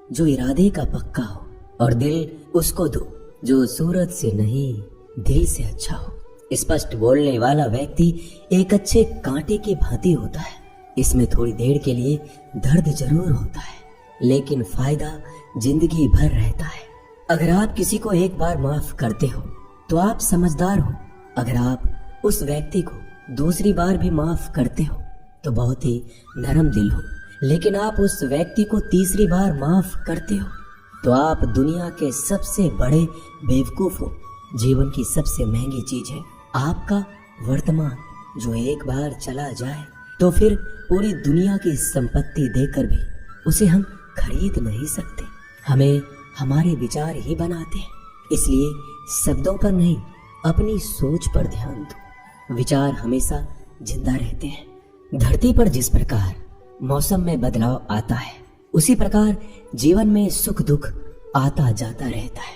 जो इरादे का पक्का हो, और दिल उसको दो जो सूरत से नहीं दिल से अच्छा हो। स्पष्ट बोलने वाला व्यक्ति एक अच्छे कांटे की भांति होता है। इसमें थोड़ी देर के लिए दर्द जरूर होता है, लेकिन फायदा जिंदगी भर रहता है। अगर आप किसी को एक बार माफ करते हो तो आप समझदार हो। अगर आप उस व्यक्ति को दूसरी बार भी माफ करते हो तो बहुत ही नरम दिल हो। लेकिन आप उस व्यक्ति को तीसरी बार माफ करते हो तो आप दुनिया के सबसे बड़े बेवकूफ हो। जीवन की सबसे महंगी चीज है आपका वर्तमान, जो एक बार चला जाए तो फिर पूरी दुनिया की संपत्ति देकर भी उसे हम खरीद नहीं सकते। हमें हमारे विचार ही बनाते हैं, इसलिए शब्दों पर नहीं अपनी सोच पर ध्यान दो। विचार हमेशा जिंदा रहते हैं। धरती पर जिस प्रकार मौसम में बदलाव आता है, उसी प्रकार जीवन में सुख दुख आता जाता रहता है।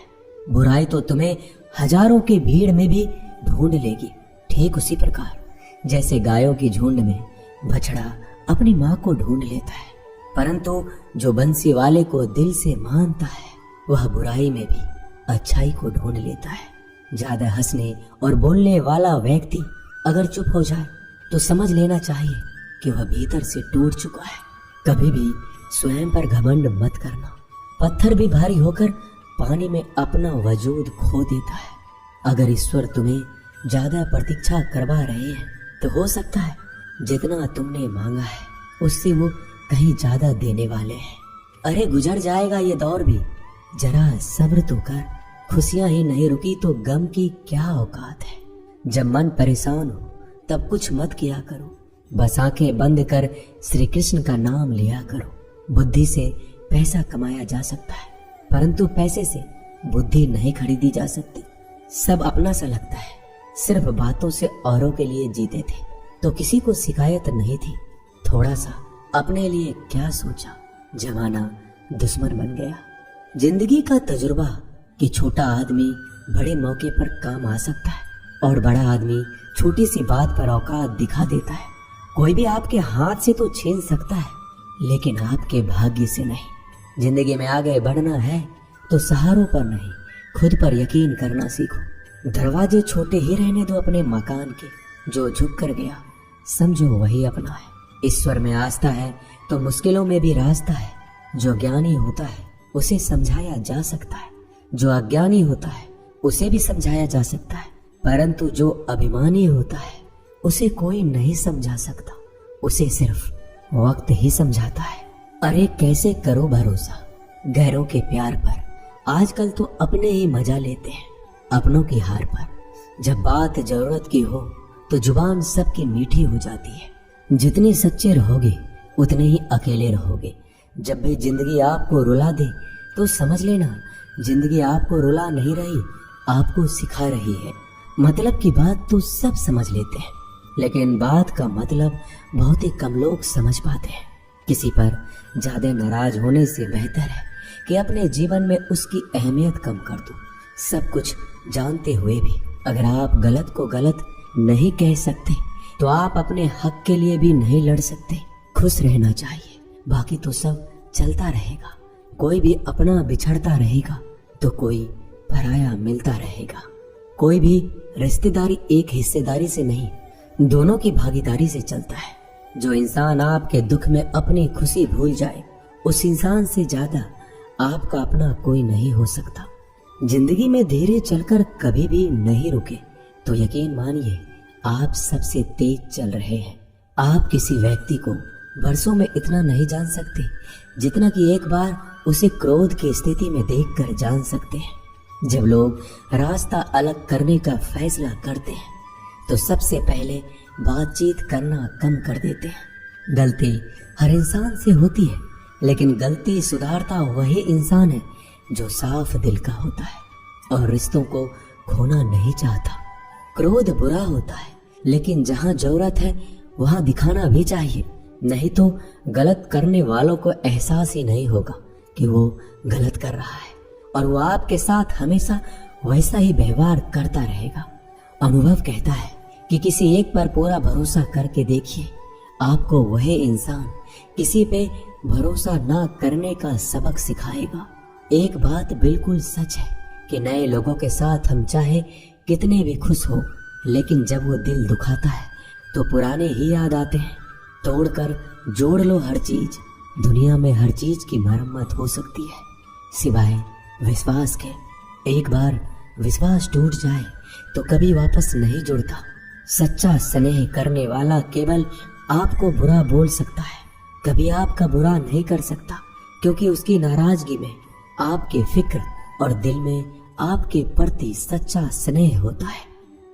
बुराई तो तुम्हें हजारों की भीड़ में भी ढूंढ लेगी, ठीक उसी प्रकार जैसे गायों की झुंड में बछड़ा अपनी माँ को ढूंढ लेता है। परंतु जो बंसी वाले को दिल से मानता है, वह बुराई में भी अच्छाई को ढूंढ लेता है। ज्यादा हंसने और बोलने वाला व्यक्ति अगर चुप हो जाए तो समझ लेना चाहिए कि वह भीतर से टूट चुका है। कभी भी स्वयं पर घमंड मत करना। पत्थर भी भारी होकर पानी में अपना वजूद खो देता है। अगर ईश्वर तुम्हें ज्यादा प्रतीक्षा करवा रहे हैं तो हो सकता है जितना तुमने मांगा है उससे वो कहीं ज्यादा देने वाले हैं। अरे गुजर जाएगा ये दौर भी, जरा सब्र तो कर। खुशियां ही नहीं रुकी तो गम की क्या औकात है। जब मन परेशान हो तब कुछ मत किया करो, बस आंखें बंद कर श्री कृष्ण का नाम लिया करो। बुद्धि से पैसा कमाया जा सकता है, परंतु पैसे से बुद्धि नहीं खरीदी जा सकती। सब अपना सा लगता है। सिर्फ बातों से औरों के लिए जीते थे तो किसी को शिकायत नहीं थी। थोड़ा सा अपने लिए क्या सोचा, जमाना दुश्मन बन गया। जिंदगी का तजुर्बा कि छोटा आदमी बड़े मौके पर काम आ सकता है और बड़ा आदमी छोटी सी बात पर औकात दिखा देता है। कोई भी आपके हाथ से तो छीन सकता है, लेकिन आपके भाग्य से नहीं। जिंदगी में आगे बढ़ना है तो सहारों पर नहीं, खुद पर यकीन करना सीखो। दरवाजे छोटे ही रहने दो अपने मकान के। जो झुक कर गया समझो वही अपना है। ईश्वर में आस्था है तो मुश्किलों में भी रास्ता है। जो ज्ञानी होता है उसे समझाया जा सकता है, जो अज्ञानी होता है उसे भी समझाया जा सकता है, परंतु जो अभिमानी होता है उसे कोई नहीं समझा सकता। उसे सिर्फ वक्त ही समझाता है। अरे कैसे करो भरोसा गैरों के प्यार पर। आजकल तो अपने ही मजा लेते हैं अपनों की हार पर। जब बात जरूरत की हो तो जुबान सबकी मीठी हो जाती है। जितने सच्चे रहोगे उतने ही अकेले रहोगे। जब भी जिंदगी आपको रुला दे तो समझ लेना जिंदगी आपको रुला नहीं रही, आपको सिखा रही है। मतलब की बात तो सब समझ लेते हैं, लेकिन बात का मतलब बहुत ही कम लोग समझ पाते हैं। किसी पर ज्यादा नाराज होने से बेहतर है कि अपने जीवन में उसकी अहमियत कम कर दो। सब कुछ जानते हुए भी अगर आप गलत को गलत नहीं कह सकते तो आप अपने हक के लिए भी नहीं लड़ सकते। खुश रहना चाहिए, बाकी तो सब चलता रहेगा। कोई भी अपना बिछड़ता रहेगा तो कोई पराया मिलता रहेगा। कोई भी रिश्तेदारी एक हिस्सेदारी से नहीं, दोनों की भागीदारी से चलता है। जो इंसान आपके दुख में अपनी खुशी भूल जाए, उस इंसान से ज्यादा आपका अपना कोई नहीं हो सकता। जिंदगी में धीरे चलकर कभी भी नहीं रुके तो यकीन मानिए आप सबसे तेज चल रहे हैं। आप किसी व्यक्ति को बरसों में इतना नहीं जान सकते जितना कि एक बार उसे क्रोध की स्थिति में देखकर जान सकते हैं। जब लोग रास्ता अलग करने का फैसला करते हैं तो सबसे पहले बातचीत करना कम कर देते हैं। गलती हर इंसान से होती है, लेकिन गलती सुधारता वही इंसान है जो साफ दिल का होता है और रिश्तों को खोना नहीं चाहता। क्रोध बुरा होता है, लेकिन जहाँ जरूरत है वहाँ दिखाना भी चाहिए, नहीं तो गलत करने वालों को एहसास ही नहीं होगा कि वो गलत कर रहा है और वो आपके साथ हमेशा वैसा ही व्यवहार करता रहेगा। अनुभव कहता है कि किसी एक पर पूरा भरोसा करके देखिए, आपको वही इंसान किसी पे भरोसा ना करने का सबक सिखाएगा। एक बात बिल्कुल सच है कि नए लोगों के साथ हम चाहे कितने भी खुश हो, लेकिन जब वो दिल दुखाता है तो पुराने ही याद आते हैं। तोड़कर जोड़ लो हर चीज, दुनिया में हर चीज की मरम्मत हो सकती है सिवाय विश्वास के। एक बार विश्वास टूट जाए तो कभी वापस नहीं जुड़ता। सच्चा स्नेह करने वाला केवल आपको बुरा बोल सकता है, कभी आपका बुरा नहीं कर सकता, क्योंकि उसकी नाराजगी में आपके फिक्र और दिल में आपके प्रति सच्चा स्नेह होता है।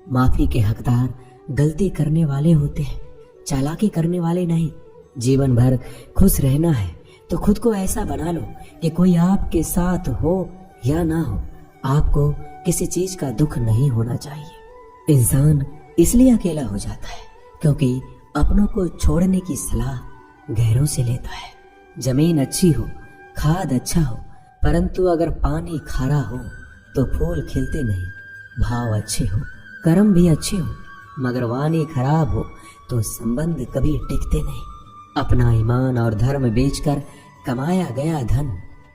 माफी के हकदार गलती करने वाले होते हैं, चालाकी करने वाले नहीं। जीवन भर खुश रहना है तो खुद को ऐसा बना लो कि कोई आपके साथ हो या ना हो, आपको किसी चीज का दुख नहीं होना चाहिए। इंसान इसलिए अकेला हो जाता है क्योंकि अपनों को छोड़ने की सलाह गैरों से लेता है। जमीन अच्छी हो, खाद अच्छा हो, परंतु अगर पानी खारा हो तो फूल खिलते नहीं। भाव अच्छे हो, कर्म भी अच्छे हो, मगर वाणी खराब हो तो संबंध कभी टिकते नहीं। अपना ईमान और धर्म बेचकर कमाया गया धन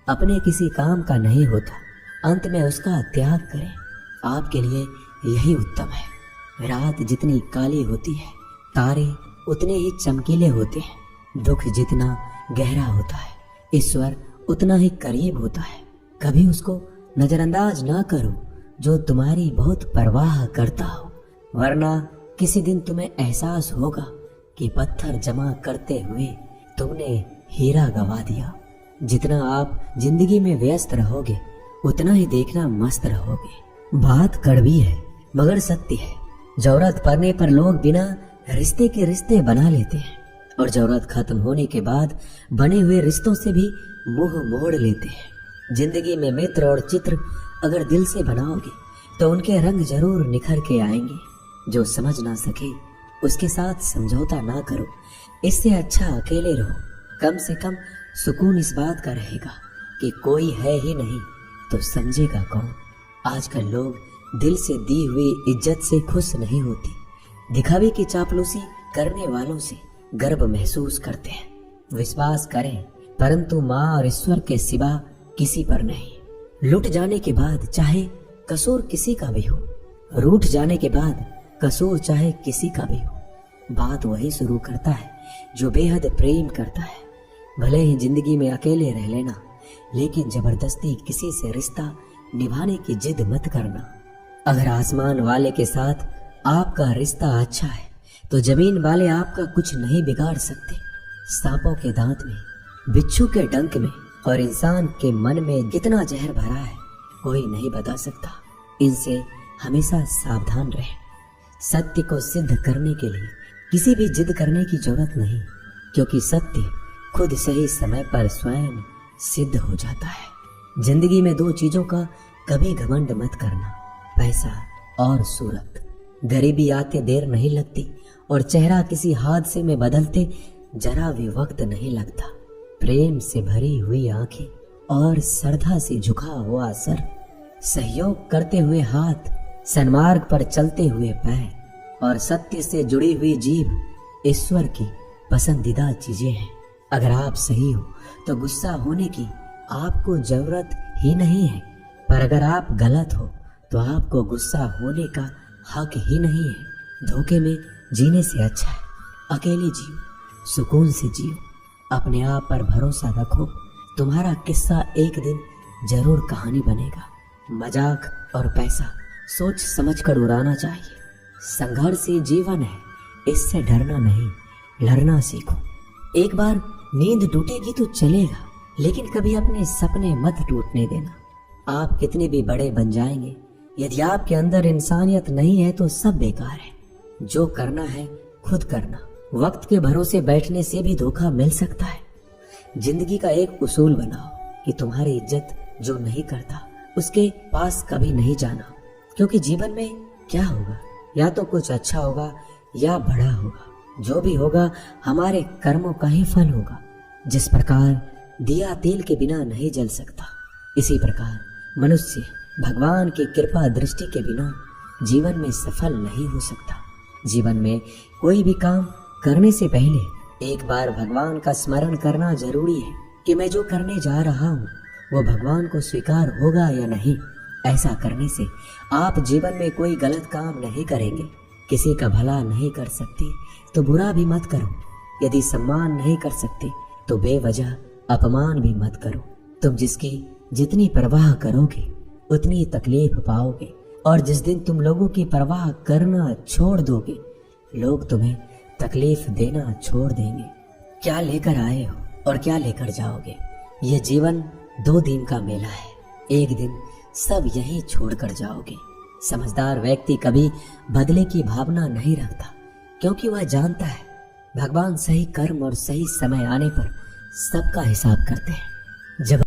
अपने किसी काम का नहीं होता, अंत में उसका त्याग करें, आपके लिए यही उत्तम है। रात जितनी काली होती है तारे उतने ही चमकीले होते हैं। दुख जितना गहरा होता है ईश्वर उतना ही करीब होता है। कभी उसको नजरअंदाज ना करो जो तुम्हारी बहुत परवाह करता हो, वरना किसी दिन तुम्हें एहसास होगा कि पत्थर जमा करते हुए तुमने हीरा गवा दिया। जितना आप जिंदगी में व्यस्त रहोगे उतना ही देखना मस्त रहोगे। बात कड़वी है मगर सत्य है। जरूरत पड़ने पर लोग बिना रिश्ते के रिश्ते बना लेते हैं और जरूरत खत्म होने के बाद बने हुए रिश्तों से भी मुंह मोड़ लेते हैं। जिंदगी में मित्र और चित्र अगर दिल से बनाओगे तो उनके रंग जरूर निखर के आएंगे। जो समझ ना सके उसके साथ समझौता ना करो, इससे अच्छा अकेले रहो। कम से कम सुकून इस बात का रहेगा कि कोई है ही नहीं तो समझेगा कौन। आजकल लोग दिल से दी हुई इज्जत से खुश नहीं होते, दिखावे की चापलूसी करने वालों से गर्व महसूस करते हैं। विश्वास करें परंतु माँ और ईश्वर के सिवा किसी पर नहीं। लुट जाने के बाद चाहे कसूर किसी का भी हो, रूठ जाने के बाद कसूर चाहे किसी का भी हो, बात वही शुरू करता है जो बेहद प्रेम करता है। भले ही जिंदगी में अकेले रह लेना, लेकिन जबरदस्ती किसी से रिश्ता निभाने की जिद मत करना। अगर आसमान वाले के साथ आपका रिश्ता अच्छा है तो जमीन वाले आपका कुछ नहीं बिगाड़ सकते। सांपों के दांत में, बिच्छू के डंक में और इंसान के मन में कितना जहर भरा है कोई नहीं बता सकता। इनसे हमेशा सावधान रहें। सत्य को सिद्ध करने के लिए किसी भी जिद करने की जरूरत नहीं, क्योंकि सत्य खुद सही समय पर स्वयं सिद्ध हो जाता है। जिंदगी में दो चीजों का कभी घमंड मत करना, पैसा और सूरत। गरीबी आते देर नहीं लगती और चेहरा किसी हादसे में बदलते जरा भी वक्त नहीं लगता। प्रेम से भरी हुई आंखें और श्रद्धा से झुका हुआ सर, सहयोग करते हुए हाथ, सन्मार्ग पर चलते हुए पैर और सत्य से जुड़ी हुई जीभ ईश्वर की पसंदीदा चीजें हैं। अगर आप सही हो तो गुस्सा होने की आपको जरूरत ही नहीं है, पर अगर आप गलत हो तो आपको गुस्सा होने का हक ही नहीं है। धोखे में जीने से अच्छा है अकेले जियो, सुकून से जियो, अपने आप पर भरोसा रखो। तुम्हारा किस्सा एक दिन जरूर कहानी बनेगा। मजाक और पैसा सोच समझकर उड़ाना चाहिए। संघर्ष ही जीवन है, इससे डरना नहीं, लड़ना सीखो। एक बार नींद टूटेगी तो चलेगा, लेकिन कभी अपने सपने मत टूटने देना। आप कितने भी बड़े बन जाएंगे, यदि आपके अंदर इंसानियत नहीं है तो सब बेकार है। जो करना है खुद करना। वक्त के भरोसे बैठने से भी धोखा मिल सकता है। जिंदगी का एक उसूल बनाओ कि तुम्हारी इज्जत जो नहीं करता उसके पास कभी नहीं जाना, क्योंकि जीवन में क्या होगा, या तो कुछ अच्छा होगा या बड़ा होगा। जो भी होगा हमारे कर्मों का ही फल होगा। जिस प्रकार दिया तेल के बिना नहीं जल सकता, इसी प्रकार मनुष्य भगवान की कृपा दृष्टि के बिना जीवन में सफल नहीं हो सकता। जीवन में कोई भी काम करने से पहले एक बार भगवान का स्मरण करना जरूरी है कि मैं जो करने जा रहा हूँ वो भगवान को स्वीकार होगा या नहीं। ऐसा करने से आप जीवन में कोई गलत काम नहीं करेंगे। किसी का भला नहीं कर सकते तो बुरा भी मत करो। यदि सम्मान नहीं कर सकते तो बेवजह अपमान भी मत करो। तुम जिसकी जितनी परवाह करोगे उतनी तकलीफ पाओगे, और जिस दिन तुम लोगों की परवाह करना छोड़ दोगे लोग तुम्हें तकलीफ देना छोड़ देंगे। क्या लेकर आए हो और क्या लेकर जाओगे? ये जीवन 2 दिन का मेला है। एक दिन सब यही छोड़कर जाओगे। समझदार व्यक्ति कभी बदले की भावना नहीं रखता, क्योंकि वह जानता है भगवान सही कर्म और सही समय आने पर सबका हिसाब करते हैं। जब